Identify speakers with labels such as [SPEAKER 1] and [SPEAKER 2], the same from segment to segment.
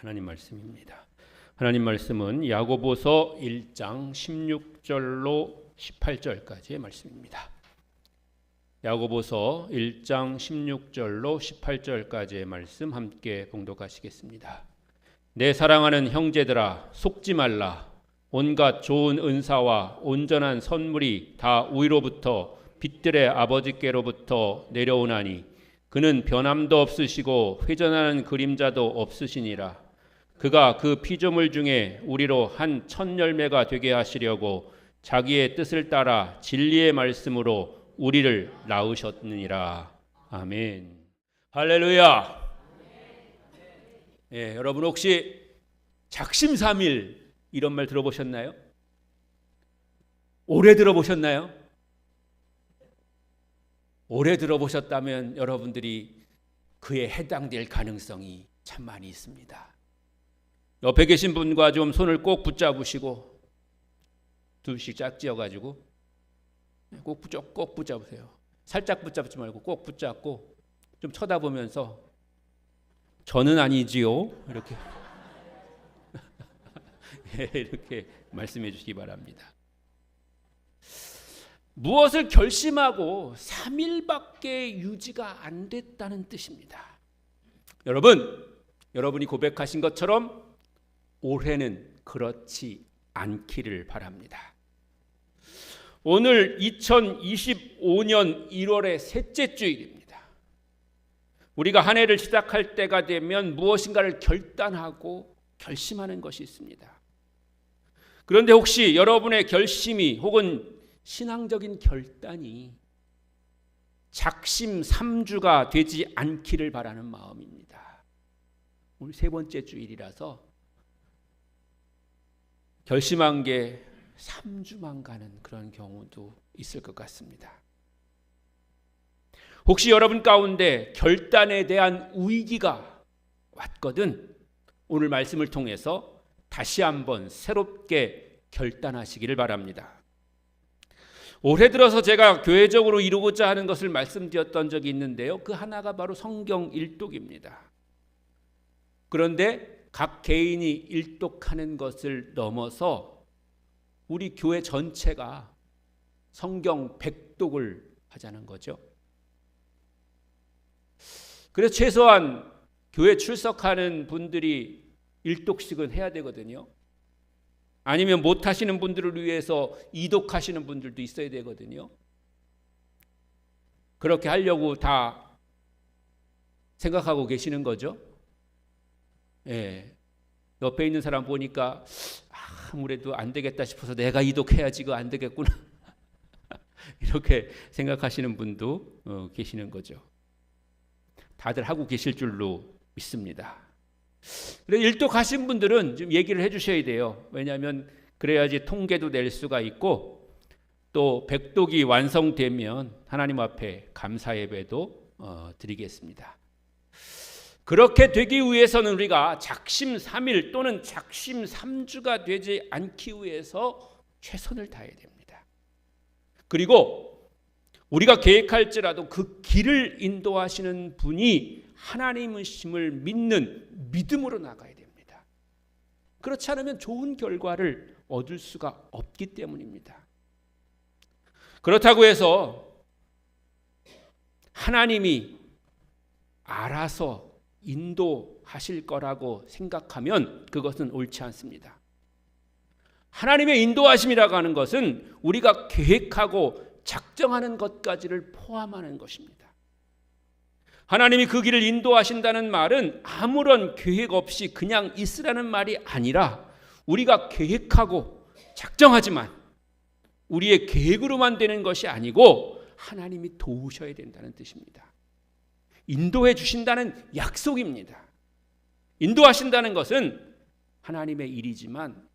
[SPEAKER 1] 하나님 말씀입니다. 하나님 말씀은 야고보서 1장 16절로 18절까지의 말씀입니다. 야고보서 1장 16절로 18절까지의 말씀 함께 봉독하시겠습니다. 내 사랑하는 형제들아, 속지 말라. 온갖 좋은 은사와 온전한 선물이 다 위로부터 빛들의 아버지께로부터 내려오나니 그는 변함도 없으시고 회전하는 그림자도 없으시니라. 그가 그 피조물 중에 우리로 한 첫 열매가 되게 하시려고 자기의 뜻을 따라 진리의 말씀으로 우리를 낳으셨느니라. 아멘. 할렐루야. 예, 여러분 혹시 작심삼일 이런 말 들어보셨나요? 오래 들어보셨나요? 오래 들어보셨다면 여러분들이 그에 해당될 가능성이 참 많이 있습니다. 옆에 계신 분과 좀 손을 꼭 붙잡으시고 둘씩 짝지어가지고 꼭 붙잡으세요. 살짝 붙잡지 말고 꼭 붙잡고 좀 쳐다보면서 저는 아니지요 이렇게 이렇게 말씀해 주시기 바랍니다. 무엇을 결심하고 3일밖에 유지가 안 됐다는 뜻입니다. 여러분이 고백하신 것처럼 올해는 그렇지 않기를 바랍니다. 오늘 2025년 1월의 셋째 주일입니다. 우리가 한 해를 시작할 때가 되면 무엇인가를 결단하고 결심하는 것이 있습니다. 그런데 혹시 여러분의 결심이 혹은 신앙적인 결단이 작심삼주가 되지 않기를 바라는 마음입니다. 오늘 세 번째 주일이라서 결심한 게 3주만 가는 그런 경우도 있을 것 같습니다. 혹시 여러분 가운데 결단에 대한 위기가 왔거든 오늘 말씀을 통해서 다시 한번 새롭게 결단하시기를 바랍니다. 올해 들어서 제가 교회적으로 이루고자 하는 것을 말씀드렸던 적이 있는데요. 그 하나가 바로 성경 일독입니다. 그런데 각 개인이 일독하는 것을 넘어서 우리 교회 전체가 성경 백독을 하자는 거죠. 그래서 최소한 교회 출석하는 분들이 일독씩은 해야 되거든요. 아니면 못 하시는 분들을 위해서 이독하시는 분들도 있어야 되거든요. 그렇게 하려고 다 생각하고 계시는 거죠. 예. 옆에 있는 사람 보니까 아무래도 안 되겠다 싶어서 내가 이독해야지 그거 안 되겠구나 이렇게 생각하시는 분도 계시는 거죠. 다들 하고 계실 줄로 믿습니다. 일독하신 분들은 좀 얘기를 해주셔야 돼요. 왜냐하면 그래야지 통계도 낼 수가 있고 또 백독이 완성되면 하나님 앞에 감사 예배도 드리겠습니다. 그렇게 되기 위해서는 우리가 작심삼일 또는 작심삼주가 되지 않기 위해서 최선을 다해야 됩니다. 그리고 우리가 계획할지라도 그 길을 인도하시는 분이 하나님이심을 믿는 믿음으로 나가야 됩니다. 그렇지 않으면 좋은 결과를 얻을 수가 없기 때문입니다. 그렇다고 해서 하나님이 알아서 인도하실 거라고 생각하면 그것은 옳지 않습니다. 하나님의 인도하심이라고 하는 것은 우리가 계획하고 작정하는 것까지를 포함하는 것입니다. 하나님이 그 길을 인도하신다는 말은 아무런 계획 없이 그냥 있으라는 말이 아니라 우리가 계획하고 작정하지만 우리의 계획으로만 되는 것이 아니고 하나님이 도우셔야 된다는 뜻입니다. 인도해 주신다는 약속입니다. 인도하신다는 것은 하나님의 일이지만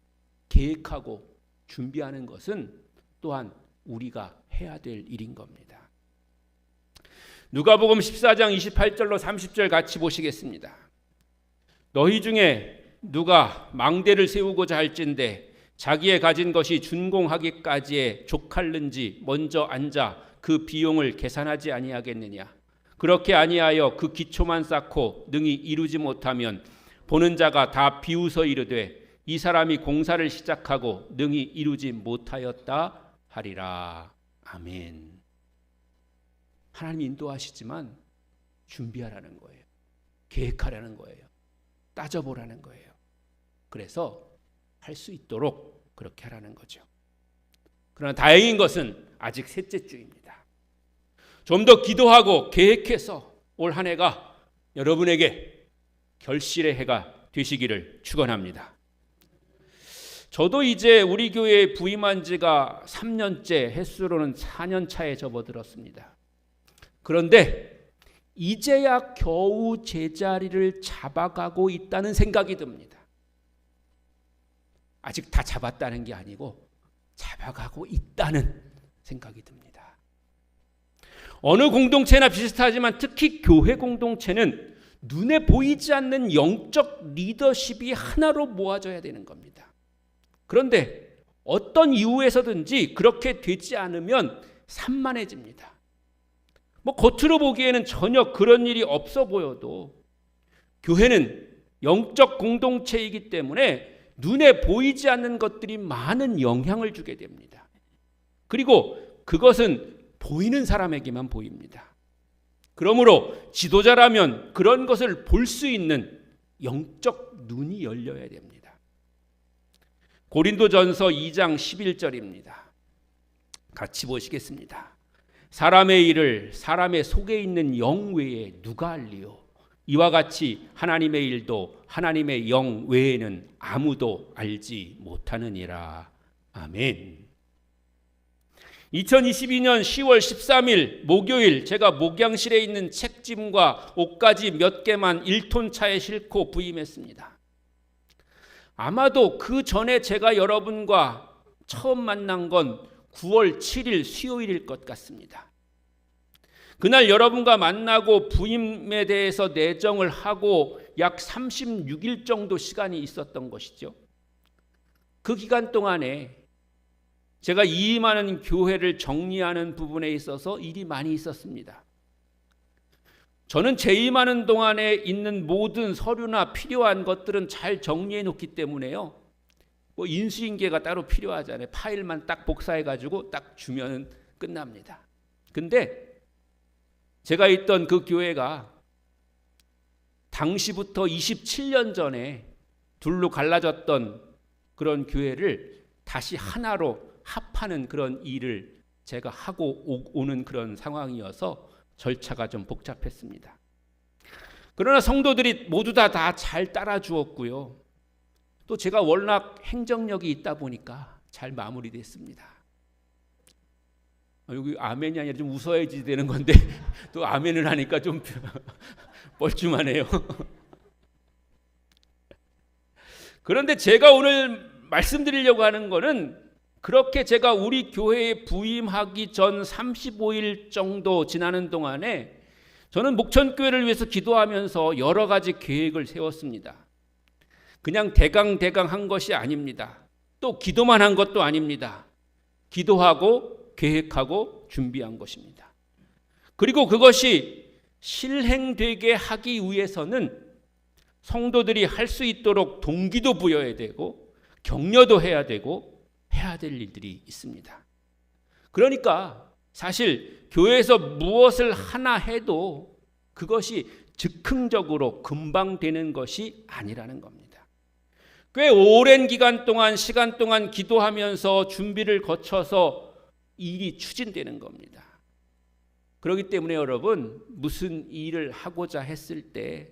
[SPEAKER 1] 계획하고 준비하는 것은 또한 우리가 해야 될 일인 겁니다. 누가복음 14장 28절로 30절 같이 보시겠습니다. 너희 중에 누가 망대를 세우고자 할진대 자기의 가진 것이 준공하기까지에 족할는지 먼저 앉아 그 비용을 계산하지 아니하겠느냐. 그렇게 아니하여 그 기초만 쌓고 능히 이루지 못하면 보는 자가 다 비웃어 이르되 이 사람이 공사를 시작하고 능히 이루지 못하였다 하리라. 아멘. 하나님이 인도하시지만 준비하라는 거예요. 계획하라는 거예요. 따져보라는 거예요. 그래서 할 수 있도록 그렇게 하라는 거죠. 그러나 다행인 것은 아직 셋째 주입니다. 좀 더 기도하고 계획해서 올 한 해가 여러분에게 결실의 해가 되시기를 축원합니다. 저도 이제 우리 교회에 부임한 지가 3년째, 횟수로는 4년 차에 접어들었습니다. 그런데 이제야 겨우 제자리를 잡아가고 있다는 생각이 듭니다. 아직 다 잡았다는 게 아니고 잡아가고 있다는 생각이 듭니다. 어느 공동체나 비슷하지만 특히 교회 공동체는 눈에 보이지 않는 영적 리더십이 하나로 모아져야 되는 겁니다. 그런데 어떤 이유에서든지 그렇게 되지 않으면 산만해집니다. 겉으로 보기에는 전혀 그런 일이 없어 보여도 교회는 영적 공동체이기 때문에 눈에 보이지 않는 것들이 많은 영향을 주게 됩니다. 그리고 그것은 보이는 사람에게만 보입니다. 그러므로 지도자라면 그런 것을 볼 수 있는 영적 눈이 열려야 됩니다. 고린도전서 2장 11절입니다. 같이 보시겠습니다. 사람의 일을 사람의 속에 있는 영 외에 누가 알리요? 이와 같이 하나님의 일도 하나님의 영 외에는 아무도 알지 못하느니라. 아멘. 2022년 10월 13일 목요일 제가 목양실에 있는 책짐과 옷가지 몇 개만 1톤 차에 싣고 부임했습니다. 아마도 그 전에 제가 여러분과 처음 만난 건 9월 7일 수요일일 것 같습니다. 그날 여러분과 만나고 부임에 대해서 내정을 하고 약 36일 정도 시간이 있었던 것이죠. 그 기간 동안에 제가 이임하는 교회를 정리하는 부분에 있어서 일이 많이 있었습니다. 저는 재임하는 동안에 있는 모든 서류나 필요한 것들은 잘 정리해 놓기 때문에요. 인수인계가 따로 필요하잖아요. 파일만 딱 복사해가지고 딱 주면 끝납니다. 근데 제가 있던 그 교회가 당시부터 27년 전에 둘로 갈라졌던 그런 교회를 다시 하나로 합하는 그런 일을 제가 하고 오는 그런 상황이어서 절차가 좀 복잡했습니다. 그러나 성도들이 모두 다 잘 따라주었고요. 또 제가 워낙 행정력이 있다 보니까 잘 마무리됐습니다. 여기 아멘이 아니라 좀 웃어야지 되는 건데 또 아멘을 하니까 좀 뻘쭘하네요. 그런데 제가 오늘 말씀드리려고 하는 거는 그렇게 제가 우리 교회에 부임하기 전 35일 정도 지나는 동안에 저는 목천교회를 위해서 기도하면서 여러 가지 계획을 세웠습니다. 그냥 대강 한 것이 아닙니다. 또 기도만 한 것도 아닙니다. 기도하고 계획하고 준비한 것입니다. 그리고 그것이 실행되게 하기 위해서는 성도들이 할 수 있도록 동기도 부여해야 되고 격려도 해야 되고 해야 될 일들이 있습니다. 그러니까 사실 교회에서 무엇을 하나 해도 그것이 즉흥적으로 금방 되는 것이 아니라는 겁니다. 꽤 오랜 시간 동안 기도하면서 준비를 거쳐서 일이 추진되는 겁니다. 그렇기 때문에 여러분, 무슨 일을 하고자 했을 때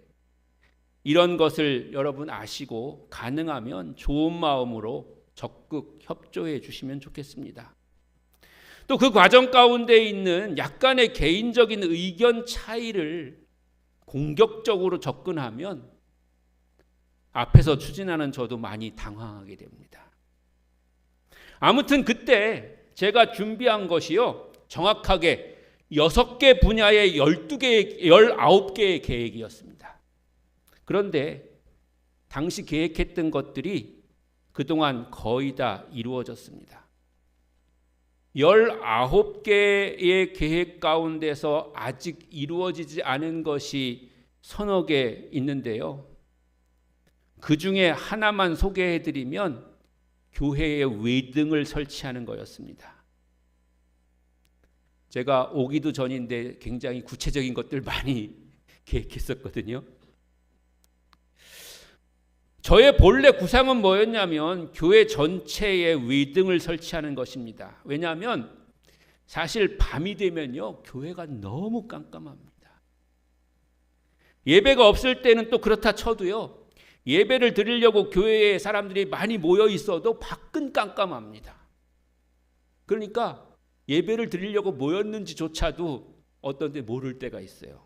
[SPEAKER 1] 이런 것을 여러분 아시고 가능하면 좋은 마음으로 적극 협조해 주시면 좋겠습니다. 또 그 과정 가운데 있는 약간의 개인적인 의견 차이를 공격적으로 접근하면 앞에서 추진하는 저도 많이 당황하게 됩니다. 아무튼 그때 제가 준비한 것이요, 정확하게 6개 분야의 19개의 계획이었습니다. 그런데 당시 계획했던 것들이 그동안 거의 다 이루어졌습니다. 19개의 계획 가운데서 아직 이루어지지 않은 것이 서너 개 있는데요. 그 중에 하나만 소개해드리면 교회에 외등을 설치하는 거였습니다. 제가 오기도 전인데 굉장히 구체적인 것들 많이 계획했었거든요. 저의 본래 구상은 뭐였냐면 교회 전체에 외등을 설치하는 것입니다. 왜냐하면 사실 밤이 되면요, 교회가 너무 깜깜합니다. 예배가 없을 때는 또 그렇다 쳐도요, 예배를 드리려고 교회에 사람들이 많이 모여 있어도 밖은 깜깜합니다. 그러니까 예배를 드리려고 모였는지조차도 어떤 데 모를 때가 있어요.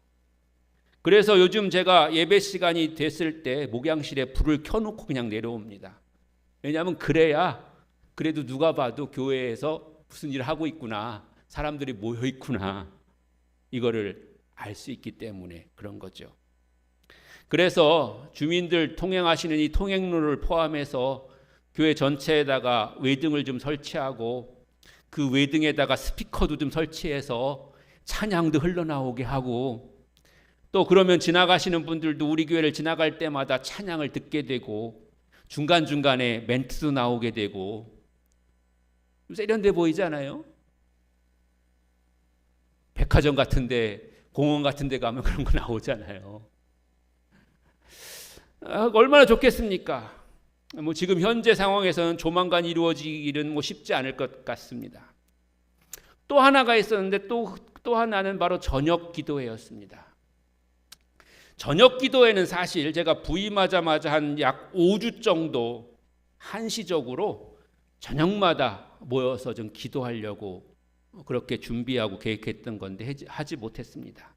[SPEAKER 1] 그래서 요즘 제가 예배 시간이 됐을 때 목양실에 불을 켜놓고 그냥 내려옵니다. 왜냐하면 그래야 그래도 누가 봐도 교회에서 무슨 일을 하고 있구나, 사람들이 모여 있구나, 이거를 알 수 있기 때문에 그런 거죠. 그래서 주민들 통행하시는 이 통행로를 포함해서 교회 전체에다가 외등을 좀 설치하고 그 외등에다가 스피커도 좀 설치해서 찬양도 흘러나오게 하고, 또 그러면 지나가시는 분들도 우리 교회를 지나갈 때마다 찬양을 듣게 되고 중간중간에 멘트도 나오게 되고, 세련돼 보이잖아요. 백화점 같은데, 공원 같은데 가면 그런 거 나오잖아요. 얼마나 좋겠습니까? 지금 현재 상황에서는 조만간 이루어지기는 쉽지 않을 것 같습니다. 또 하나가 있었는데 또 하나는 바로 저녁 기도회였습니다. 저녁 기도회는 사실 제가 부임하자마자 한 약 5주 정도 한시적으로 저녁마다 모여서 좀 기도하려고 그렇게 준비하고 계획했던 건데 하지 못했습니다.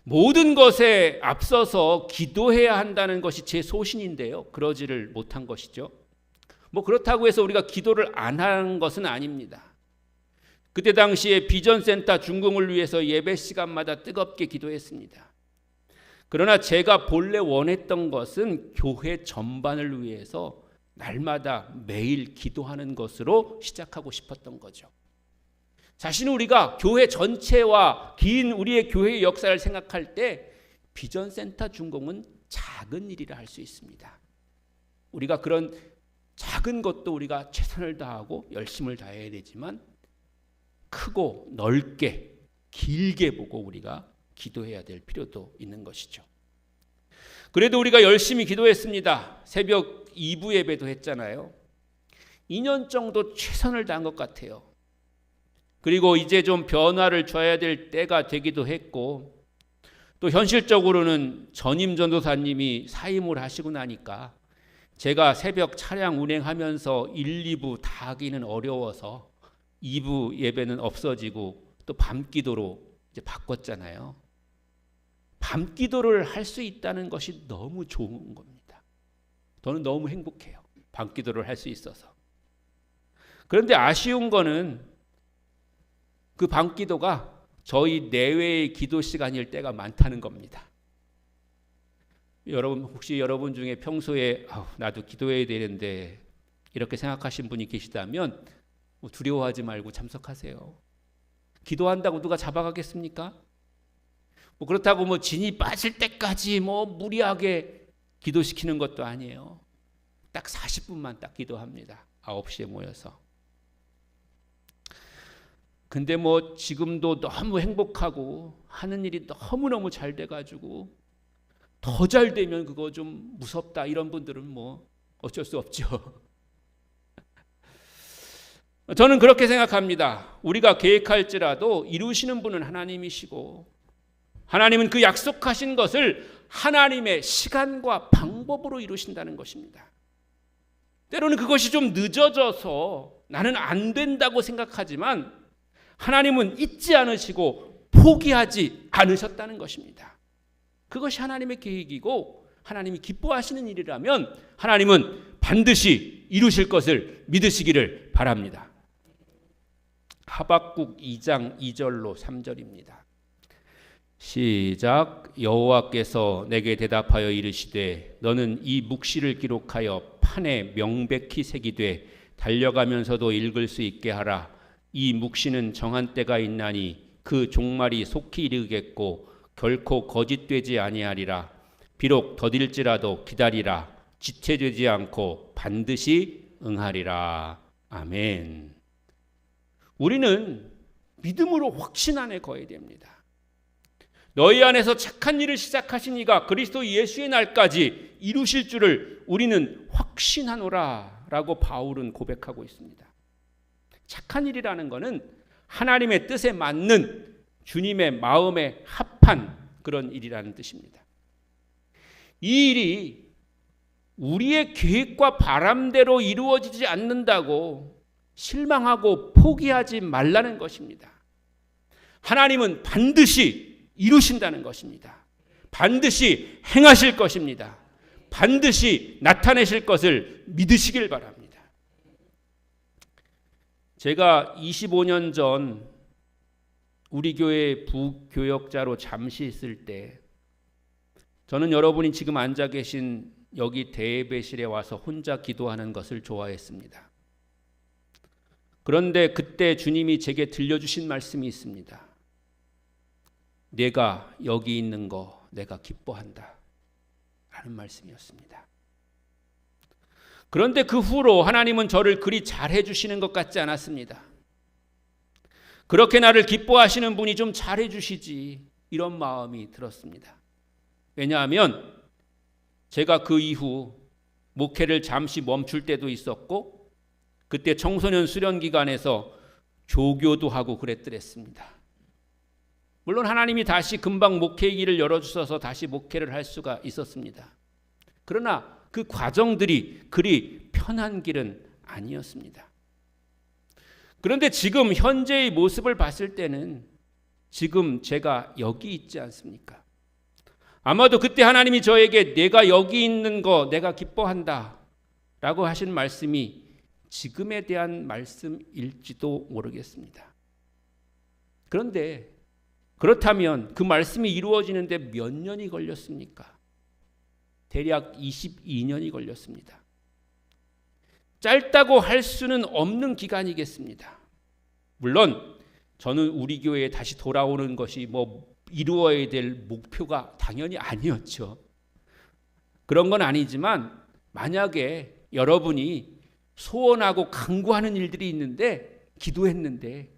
[SPEAKER 1] 모든 것에 앞서서 기도해야 한다는 것이 제 소신인데요, 그러지를 못한 것이죠. 그렇다고 해서 우리가 기도를 안 하는 것은 아닙니다. 그때 당시에 비전센터 준공을 위해서 예배 시간마다 뜨겁게 기도했습니다. 그러나 제가 본래 원했던 것은 교회 전반을 위해서 날마다 매일 기도하는 것으로 시작하고 싶었던 거죠. 사실 우리가 교회 전체와 긴 우리의 교회의 역사를 생각할 때 비전센터 준공은 작은 일이라 할 수 있습니다. 우리가 그런 작은 것도 우리가 최선을 다하고 열심을 다해야 되지만 크고 넓게 길게 보고 우리가 기도해야 될 필요도 있는 것이죠. 그래도 우리가 열심히 기도했습니다. 새벽 2부 예배도 했잖아요. 2년 정도 최선을 다한 것 같아요. 그리고 이제 좀 변화를 줘야 될 때가 되기도 했고, 또 현실적으로는 전임 전도사님이 사임을 하시고 나니까 제가 새벽 차량 운행하면서 1, 2부 다 하기는 어려워서 2부 예배는 없어지고 또 밤기도로 이제 바꿨잖아요. 밤기도를 할 수 있다는 것이 너무 좋은 겁니다. 저는 너무 행복해요. 밤기도를 할 수 있어서. 그런데 아쉬운 거는 그 밤기도가 저희 내외의 기도 시간일 때가 많다는 겁니다. 여러분, 혹시 여러분 중에 평소에 나도 기도해야 되는데 이렇게 생각하신 분이 계시다면 두려워하지 말고 참석하세요. 기도한다고 누가 잡아가겠습니까? 그렇다고 진이 빠질 때까지 무리하게 기도시키는 것도 아니에요. 딱 40분만 딱 기도합니다. 9시에 모여서. 근데 지금도 너무 행복하고 하는 일이 너무너무 잘 돼가지고 더 잘 되면 그거 좀 무섭다, 이런 분들은 어쩔 수 없죠. 저는 그렇게 생각합니다. 우리가 계획할지라도 이루시는 분은 하나님이시고, 하나님은 그 약속하신 것을 하나님의 시간과 방법으로 이루신다는 것입니다. 때로는 그것이 좀 늦어져서 나는 안 된다고 생각하지만 하나님은 잊지 않으시고 포기하지 않으셨다는 것입니다. 그것이 하나님의 계획이고 하나님이 기뻐하시는 일이라면 하나님은 반드시 이루실 것을 믿으시기를 바랍니다. 하박국 2장 2절로 3절입니다. 시작. 여호와께서 내게 대답하여 이르시되 너는 이 묵시를 기록하여 판에 명백히 새기되 달려가면서도 읽을 수 있게 하라. 이 묵시는 정한 때가 있나니 그 종말이 속히 이르겠고 결코 거짓되지 아니하리라. 비록 더딜지라도 기다리라. 지체되지 않고 반드시 응하리라. 아멘. 우리는 믿음으로 확신 안에 거해야 됩니다. 너희 안에서 착한 일을 시작하신 이가 그리스도 예수의 날까지 이루실 줄을 우리는 확신하노라 라고 바울은 고백하고 있습니다. 착한 일이라는 것은 하나님의 뜻에 맞는 주님의 마음에 합한 그런 일이라는 뜻입니다. 이 일이 우리의 계획과 바람대로 이루어지지 않는다고 실망하고 포기하지 말라는 것입니다. 하나님은 반드시 이루신다는 것입니다. 반드시 행하실 것입니다. 반드시 나타내실 것을 믿으시길 바랍니다. 제가 25년 전 우리 교회 부교역자로 잠시 있을 때 저는 여러분이 지금 앉아 계신 여기 대예배실에 와서 혼자 기도하는 것을 좋아했습니다. 그런데 그때 주님이 제게 들려주신 말씀이 있습니다. 내가 여기 있는 거 내가 기뻐한다 라는 말씀이었습니다. 그런데 그 후로 하나님은 저를 그리 잘해 주시는 것 같지 않았습니다. 그렇게 나를 기뻐하시는 분이 좀 잘해 주시지 이런 마음이 들었습니다. 왜냐하면 제가 그 이후 목회를 잠시 멈출 때도 있었고 그때 청소년 수련 기간에서 조교도 하고 그랬더랬습니다. 물론 하나님이 다시 금방 목회의 길을 열어주셔서 다시 목회를 할 수가 있었습니다. 그러나 그 과정들이 그리 편한 길은 아니었습니다. 그런데 지금 현재의 모습을 봤을 때는 지금 제가 여기 있지 않습니까? 아마도 그때 하나님이 저에게 내가 여기 있는 거 내가 기뻐한다 라고 하신 말씀이 지금에 대한 말씀일지도 모르겠습니다. 그런데 그렇다면 그 말씀이 이루어지는데 몇 년이 걸렸습니까? 대략 22년이 걸렸습니다. 짧다고 할 수는 없는 기간이겠습니다. 물론 저는 우리 교회에 다시 돌아오는 것이 이루어야 될 목표가 당연히 아니었죠. 그런 건 아니지만 만약에 여러분이 소원하고 간구하는 일들이 있는데 기도했는데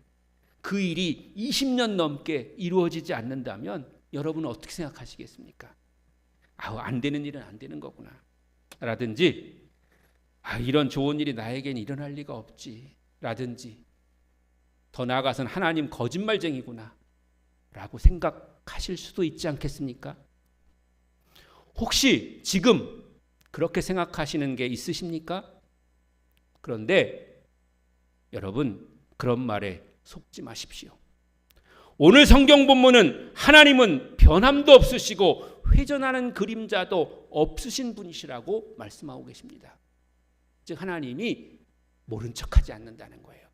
[SPEAKER 1] 그 일이 20년 넘게 이루어지지 않는다면 여러분은 어떻게 생각하시겠습니까? 안 되는 일은 안 되는 거구나 라든지 이런 좋은 일이 나에겐 일어날 리가 없지 라든지 더 나아가서는 하나님 거짓말쟁이구나 라고 생각하실 수도 있지 않겠습니까? 혹시 지금 그렇게 생각하시는 게 있으십니까? 그런데 여러분 그런 말에 속지 마십시오. 오늘 성경 본문은 하나님은 변함도 없으시고 회전하는 그림자도 없으신 분이시라고 말씀하고 계십니다. 즉 하나님이 모른 척하지 않는다는 거예요.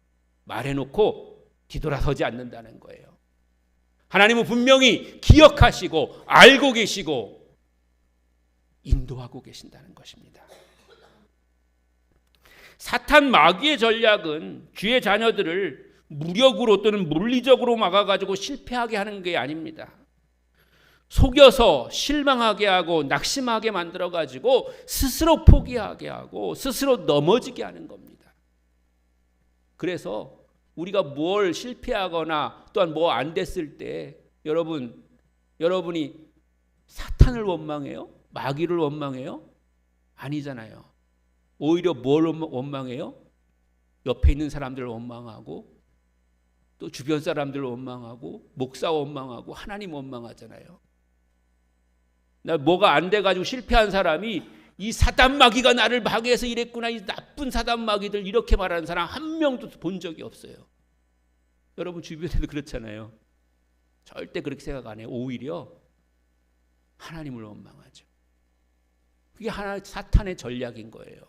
[SPEAKER 1] 말해놓고 뒤돌아서지 않는다는 거예요. 하나님은 분명히 기억하시고 알고 계시고 인도하고 계신다는 것입니다. 사탄 마귀의 전략은 주의 자녀들을 무력으로 또는 물리적으로 막아가지고 실패하게 하는 게 아닙니다. 속여서 실망하게 하고 낙심하게 만들어가지고 스스로 포기하게 하고 스스로 넘어지게 하는 겁니다. 그래서 우리가 뭘 실패하거나 또한 뭐 안 됐을 때 여러분이 사탄을 원망해요? 마귀를 원망해요? 아니잖아요. 오히려 뭘 원망해요? 옆에 있는 사람들을 원망하고 또 주변 사람들을 원망하고 목사 원망하고 하나님 원망하잖아요. 나 뭐가 안 돼가지고 실패한 사람이 이 사단 마귀가 나를 파괴해서 이랬구나 이 나쁜 사단 마귀들 이렇게 말하는 사람 한 명도 본 적이 없어요. 여러분 주변에도 그렇잖아요. 절대 그렇게 생각 안 해요. 오히려 하나님을 원망하죠. 그게 사탄의 전략인 거예요.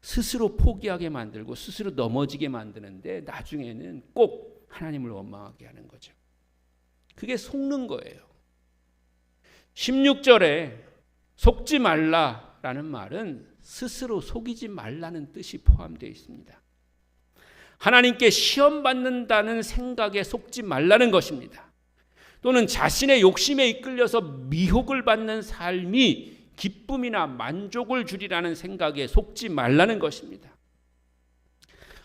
[SPEAKER 1] 스스로 포기하게 만들고 스스로 넘어지게 만드는데 나중에는 꼭 하나님을 원망하게 하는 거죠. 그게 속는 거예요. 16절에 속지 말라라는 말은 스스로 속이지 말라는 뜻이 포함되어 있습니다. 하나님께 시험받는다는 생각에 속지 말라는 것입니다. 또는 자신의 욕심에 이끌려서 미혹을 받는 삶이 기쁨이나 만족을 주리라는 생각에 속지 말라는 것입니다.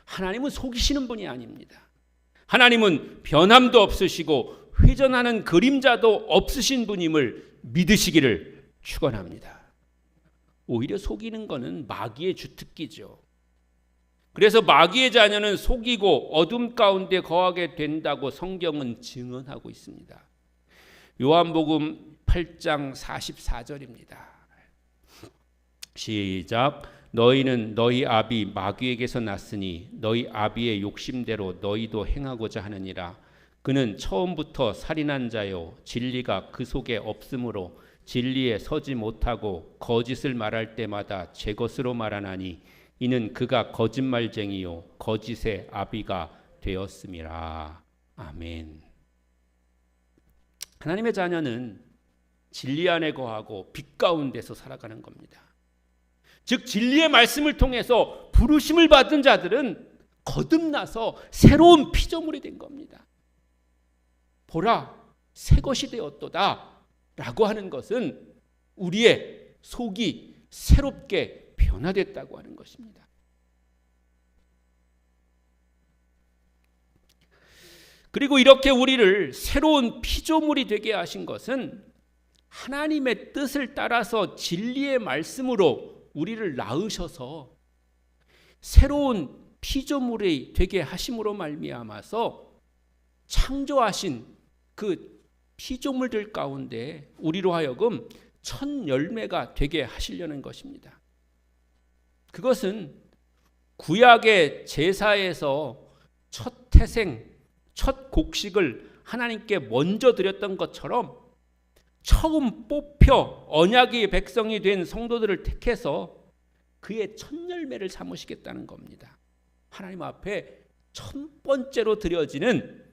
[SPEAKER 1] 하나님은 속이시는 분이 아닙니다. 하나님은 변함도 없으시고 회전하는 그림자도 없으신 분임을 믿으시기를 축원합니다. 오히려 속이는 것은 마귀의 주특기죠. 그래서 마귀의 자녀는 속이고 어둠 가운데 거하게 된다고 성경은 증언하고 있습니다. 요한복음 8장 44절입니다. 시작. 너희는 너희 아비 마귀에게서 났으니 너희 아비의 욕심대로 너희도 행하고자 하느니라. 그는 처음부터 살인한 자요 진리가 그 속에 없으므로 진리에 서지 못하고 거짓을 말할 때마다 제 것으로 말하나니 이는 그가 거짓말쟁이요 거짓의 아비가 되었음이라. 아멘. 하나님의 자녀는 진리 안에 거하고 빛 가운데서 살아가는 겁니다. 즉 진리의 말씀을 통해서 부르심을 받은 자들은 거듭나서 새로운 피조물이 된 겁니다. 보라, 새 것이 되었도다 라고 하는 것은 우리의 속이 새롭게 변화됐다고 하는 것입니다. 그리고 이렇게 우리를 새로운 피조물이 되게 하신 것은 하나님의 뜻을 따라서 진리의 말씀으로 우리를 낳으셔서 새로운 피조물이 되게 하심으로 말미암아서 창조하신 그 피조물들 가운데 우리로 하여금 첫 열매가 되게 하시려는 것입니다. 그것은 구약의 제사에서 첫 태생, 첫 곡식을 하나님께 먼저 드렸던 것처럼 처음 뽑혀 언약의 백성이 된 성도들을 택해서 그의 첫 열매를 삼으시겠다는 겁니다. 하나님 앞에 첫 번째로 드려지는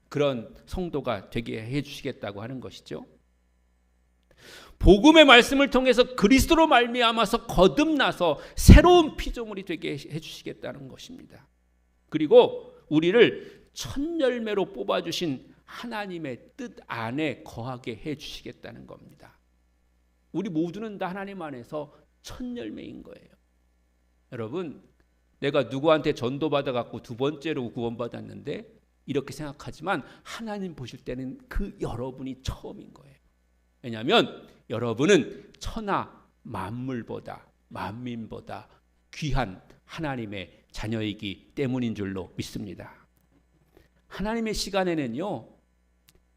[SPEAKER 1] 그런 성도가 되게 해주시겠다고 하는 것이죠. 복음의 말씀을 통해서 그리스도로 말미암아서 거듭나서 새로운 피조물이 되게 해주시겠다는 것입니다. 그리고 우리를 첫 열매로 뽑아주신 하나님의 뜻 안에 거하게 해주시겠다는 겁니다. 우리 모두는 다 하나님 안에서 첫 열매인 거예요. 여러분, 내가 누구한테 전도받아 갖고 두 번째로 구원받았는데 이렇게 생각하지만 하나님 보실 때는 그 여러분이 처음인 거예요. 왜냐하면 여러분은 천하 만물보다 만민보다 귀한 하나님의 자녀이기 때문인 줄로 믿습니다. 하나님의 시간에는요,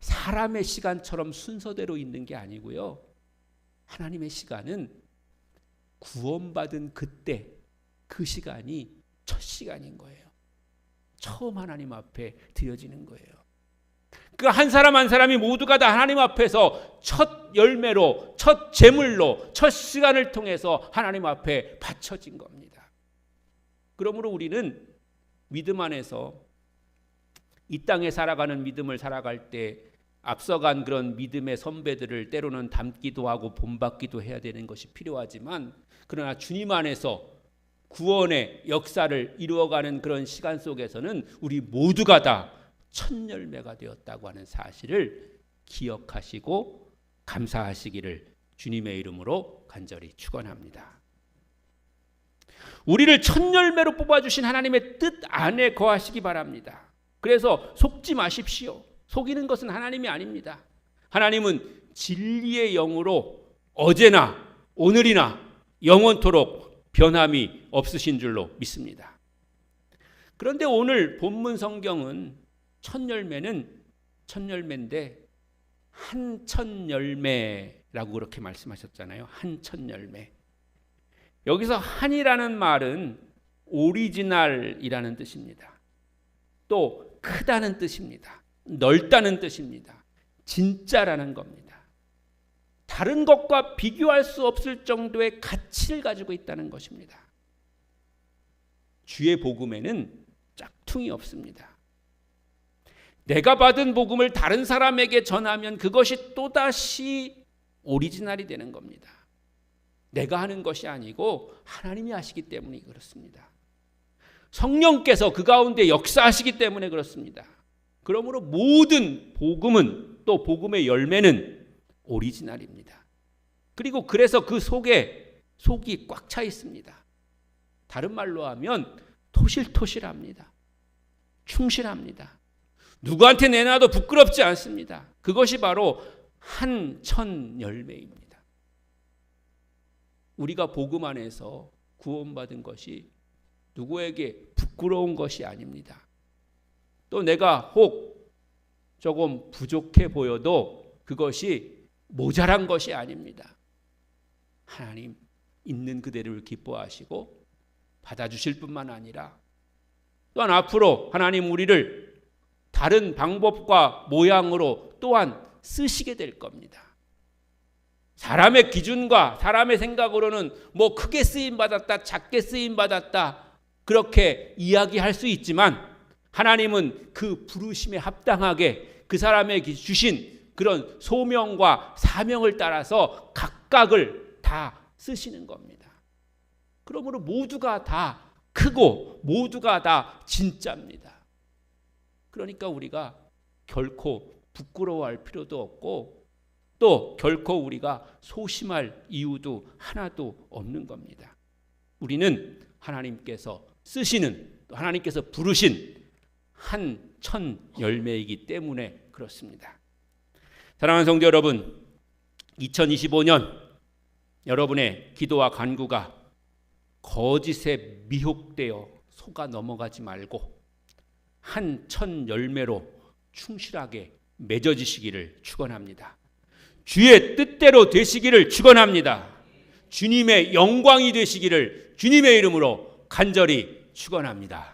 [SPEAKER 1] 사람의 시간처럼 순서대로 있는 게 아니고요, 하나님의 시간은 구원받은 그때 그 시간이 첫 시간인 거예요. 처음 하나님 앞에 드려지는 거예요. 그 한 사람 한 사람이 모두가 다 하나님 앞에서 첫 열매로, 첫 제물로, 첫 시간을 통해서 하나님 앞에 바쳐진 겁니다. 그러므로 우리는 믿음 안에서 이 땅에 살아가는 믿음을 살아갈 때 앞서간 그런 믿음의 선배들을 때로는 닮기도 하고 본받기도 해야 되는 것이 필요하지만, 그러나 주님 안에서 구원의 역사를 이루어가는 그런 시간 속에서는 우리 모두가 다 첫 열매가 되었다고 하는 사실을 기억하시고 감사하시기를 주님의 이름으로 간절히 축원합니다. 우리를 첫 열매로 뽑아주신 하나님의 뜻 안에 거하시기 바랍니다. 그래서 속지 마십시오. 속이는 것은 하나님이 아닙니다. 하나님은 진리의 영으로 어제나 오늘이나 영원토록 변함이 없으신 줄로 믿습니다. 그런데 오늘 본문 성경은 첫 열매인데 한 첫 열매라고 그렇게 말씀하셨잖아요. 한 첫 열매. 여기서 한이라는 말은 오리지널이라는 뜻입니다. 또 크다는 뜻입니다. 넓다는 뜻입니다. 진짜라는 겁니다. 다른 것과 비교할 수 없을 정도의 가치를 가지고 있다는 것입니다. 주의 복음에는 짝퉁이 없습니다. 내가 받은 복음을 다른 사람에게 전하면 그것이 또다시 오리지널이 되는 겁니다. 내가 하는 것이 아니고 하나님이 하시기 때문에 그렇습니다. 성령께서 그 가운데 역사하시기 때문에 그렇습니다. 그러므로 모든 복음은, 또 복음의 열매는 오리지널입니다. 그리고 그래서 그 속에 속이 꽉 차 있습니다. 다른 말로 하면 토실토실합니다. 충실합니다. 누구한테 내놔도 부끄럽지 않습니다. 그것이 바로 한천 열매입니다. 우리가 복음 안에서 구원받은 것이 누구에게 부끄러운 것이 아닙니다. 또 내가 혹 조금 부족해 보여도 그것이 모자란 것이 아닙니다. 하나님 있는 그대로를 기뻐하시고 받아주실 뿐만 아니라 또한 앞으로 하나님 우리를 다른 방법과 모양으로 또한 쓰시게 될 겁니다. 사람의 기준과 사람의 생각으로는 뭐 크게 쓰임받았다, 작게 쓰임받았다 그렇게 이야기할 수 있지만 하나님은 그 부르심에 합당하게 그 사람에게 주신 그런 소명과 사명을 따라서 각각을 다 쓰시는 겁니다. 그러므로 모두가 다 크고 모두가 다 진짜입니다. 그러니까 우리가 결코 부끄러워할 필요도 없고 또 결코 우리가 소심할 이유도 하나도 없는 겁니다. 우리는 하나님께서 쓰시는 또 하나님께서 부르신 한천 열매이기 때문에 그렇습니다. 사랑하는 성도 여러분, 2025년 여러분의 기도와 간구가 거짓에 미혹되어 속아 넘어가지 말고 한천 열매로 충실하게 맺어지시기를 축원합니다. 주의 뜻대로 되시기를 축원합니다. 주님의 영광이 되시기를 주님의 이름으로 간절히 축원합니다.